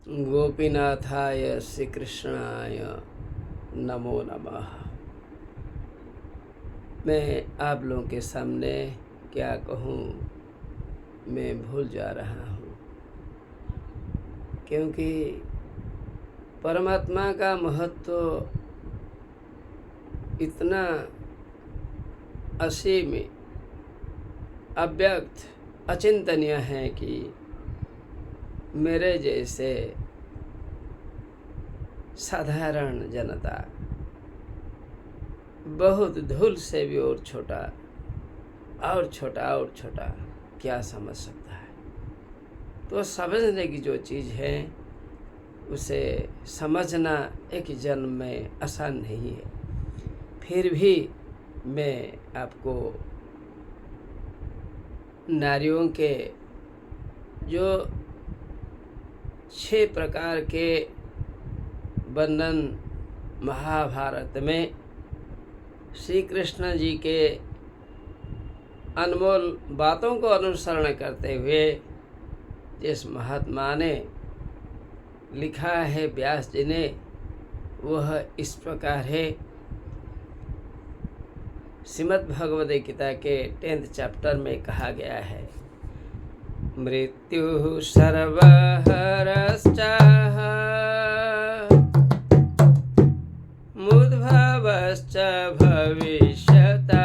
गोपीनाथाय श्री कृष्णाय नमो नमः। मैं आप लोगों के सामने क्या कहूँ, मैं भूल जा रहा हूँ, क्योंकि परमात्मा का महत्व इतना असीम, अव्यक्त, अचिंतनीय है कि मेरे जैसे साधारण जनता बहुत धूल से भी और छोटा और छोटा और छोटा क्या समझ सकता है। तो समझने की जो चीज़ है उसे समझना एक जन्म में आसान नहीं है। फिर भी मैं आपको नारियों के जो 6 प्रकार के वर्णन महाभारत में श्री कृष्ण जी के अनमोल बातों को अनुसरण करते हुए जिस महात्मा ने लिखा है, व्यास जी ने, वह इस प्रकार है। श्रीमद् भगवद गीता के 10th चैप्टर में कहा गया है, मृत्यु सर्वहरश्चाह मुद्भवश्च भविष्यता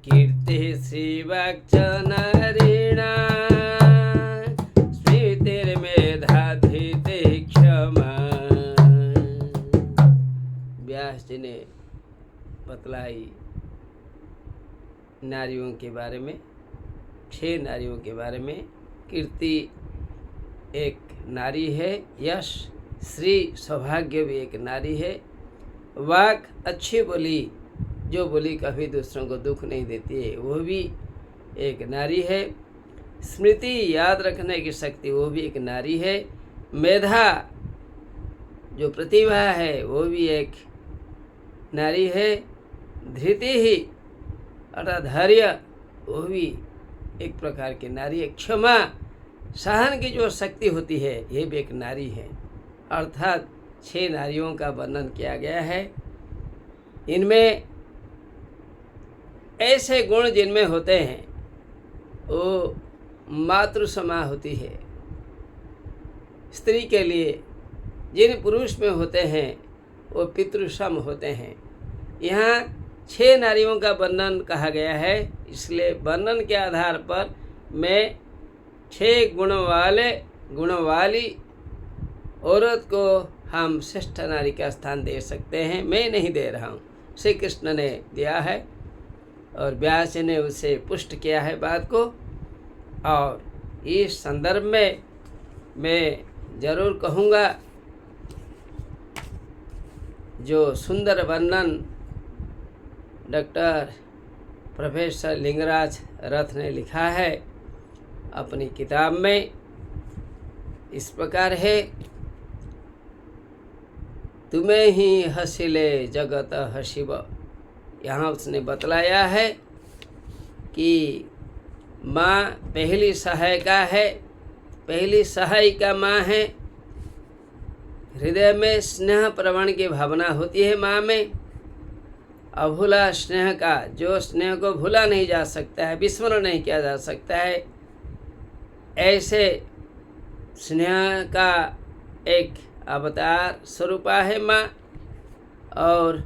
कीर्तिः श्रीवाक्च नरीणां स्मृतिर्मेधा धृतिः क्षमा। व्यास जी ने बतलाई नारियों के बारे में, 6 नारियों के बारे में। कीर्ति एक नारी है, यश, श्री, सौभाग्य भी एक नारी है, वाक, अच्छी बोली, जो बोली कभी दूसरों को दुख नहीं देती है, वो भी एक नारी है। स्मृति, याद रखने की शक्ति, वो भी एक नारी है। मेधा, जो प्रतिभा है, वो भी एक नारी है। धृति ही अर्थात धैर्य, वो भी एक प्रकार की नारी है। क्षमा, सहन की जो शक्ति होती है, ये भी एक नारी है। अर्थात 6 नारियों का वर्णन किया गया है। इनमें ऐसे गुण जिनमें होते हैं वो मातृसमा होती है स्त्री के लिए, जिन पुरुष में होते हैं वो पितृसम होते हैं। यहाँ 6 नारियों का वर्णन कहा गया है, इसलिए वर्णन के आधार पर मैं 6 गुण वाली औरत को हम श्रेष्ठ नारी का स्थान दे सकते हैं। मैं नहीं दे रहा हूँ, श्री कृष्ण ने दिया है और व्यास ने उसे पुष्ट किया है बात को। और इस संदर्भ में मैं जरूर कहूँगा, जो सुंदर वर्णन डॉक्टर प्रोफेसर लिंगराज रथ ने लिखा है अपनी किताब में, इस प्रकार है, तुम्हें ही हसीले जगत हसीब। यहाँ उसने बतलाया है कि माँ पहली सहायिका है, पहली सहायिका माँ है। हृदय में स्नेह प्रवण की भावना होती है माँ में, अभूला स्नेह का, जो स्नेह को भूला नहीं जा सकता है, विस्मरण नहीं किया जा सकता है, ऐसे स्नेह का एक अवतार स्वरूपा है माँ। और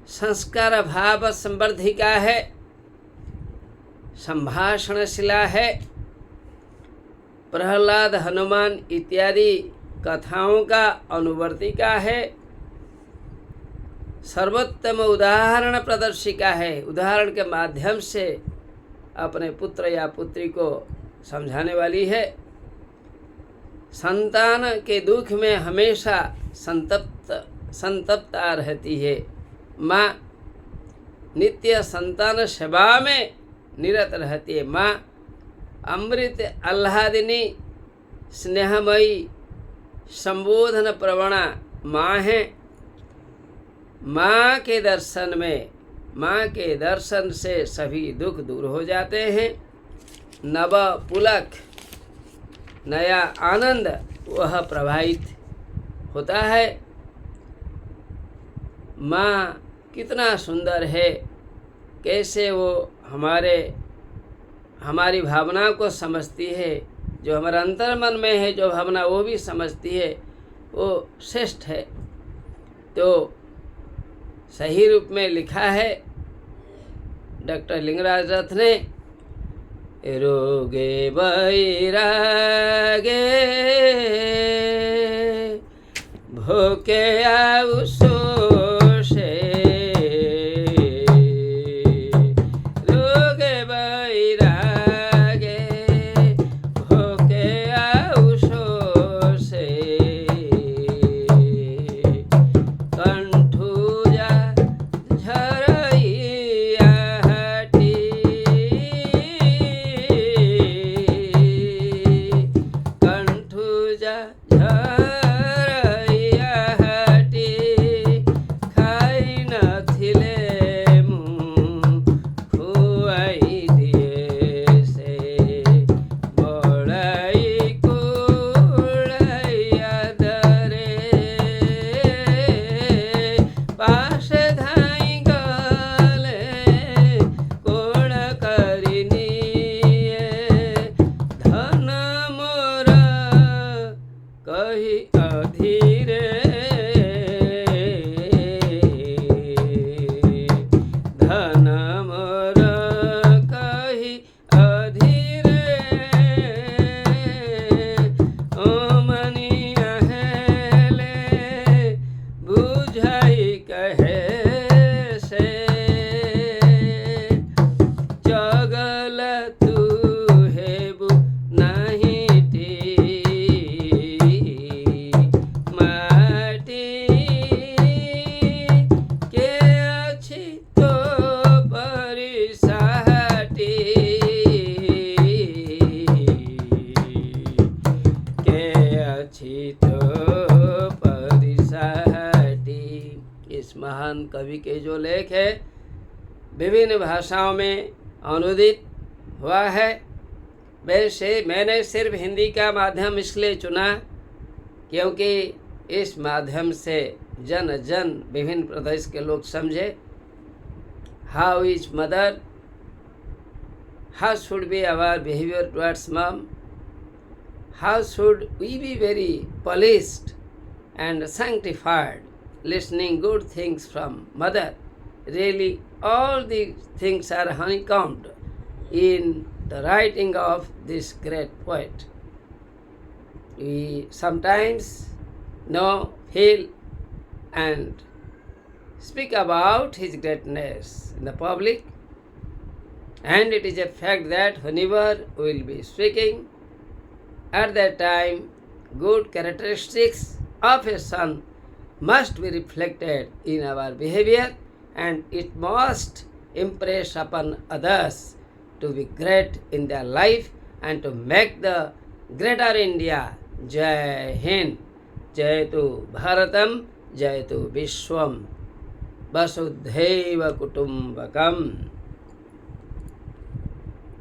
संस्कार भाव संवर्धिका है, संभाषणशिला है, प्रहलाद, हनुमान इत्यादि कथाओं का अनुवर्तिका है, सर्वोत्तम उदाहरण प्रदर्शिका है, उदाहरण के माध्यम से अपने पुत्र या पुत्री को समझाने वाली है। संतान के दुख में हमेशा संतप्ता रहती है माँ, नित्य संतान सेवा में निरत रहती है माँ। अमृत आह्लादिनी, स्नेहमयी, संबोधन प्रवणा माँ है। माँ के दर्शन में माँ के दर्शन से सभी दुख दूर हो जाते हैं। नव पुलक, नया आनंद वह प्रवाहित होता है। माँ कितना सुंदर है, कैसे वो हमारी भावनाओं को समझती है। जो हमारे अंतर मन में है जो भावना वो भी समझती है, वो श्रेष्ठ है। तो सही रूप में लिखा है डॉक्टर लिंगराज रथ ने, रोगे बैरागे भूखे आउशोषे, रोगे बैरागे भूखे आउशोषे, कंठूजा झरइया हटी, कंठूजा झरइया हटी, खाई नथिले मुँह खुआई दिए से, बड़ाई कुड़ैया दरे, पास धाई गले कोण करिनिए, धन मोर कही अधीरे, धन मोर कही अधीरे, ओमनिया हेले बुझाई कहे से, जगल तू हेबु नहीं टी माटी, के अछि तो परिसाटी, के अछि तो परिसाटी। इस महान कवि के जो लेख है विभिन्न भाषाओं में अनुदित हुआ है। वैसे मैंने सिर्फ हिंदी का माध्यम इसलिए चुना क्योंकि इस माध्यम से जन जन विभिन्न प्रदेश के लोग समझे how is mother, how should be our behaviour towards mum, how should we be very polished and sanctified, listening good things from mother. Really, all these things are honeycombed in the writing of this great poet. We sometimes know, feel, and speak about his greatness in the public, and it is a fact that whenever we will be speaking, at that time good characteristics of a son must be reflected in our behavior, and it must impress upon others to be great in their life and to make the greater India. Jai Hind, Jayatu Bharatam, Jayatu Vishwam, Vasudhaiva Kutumbakam.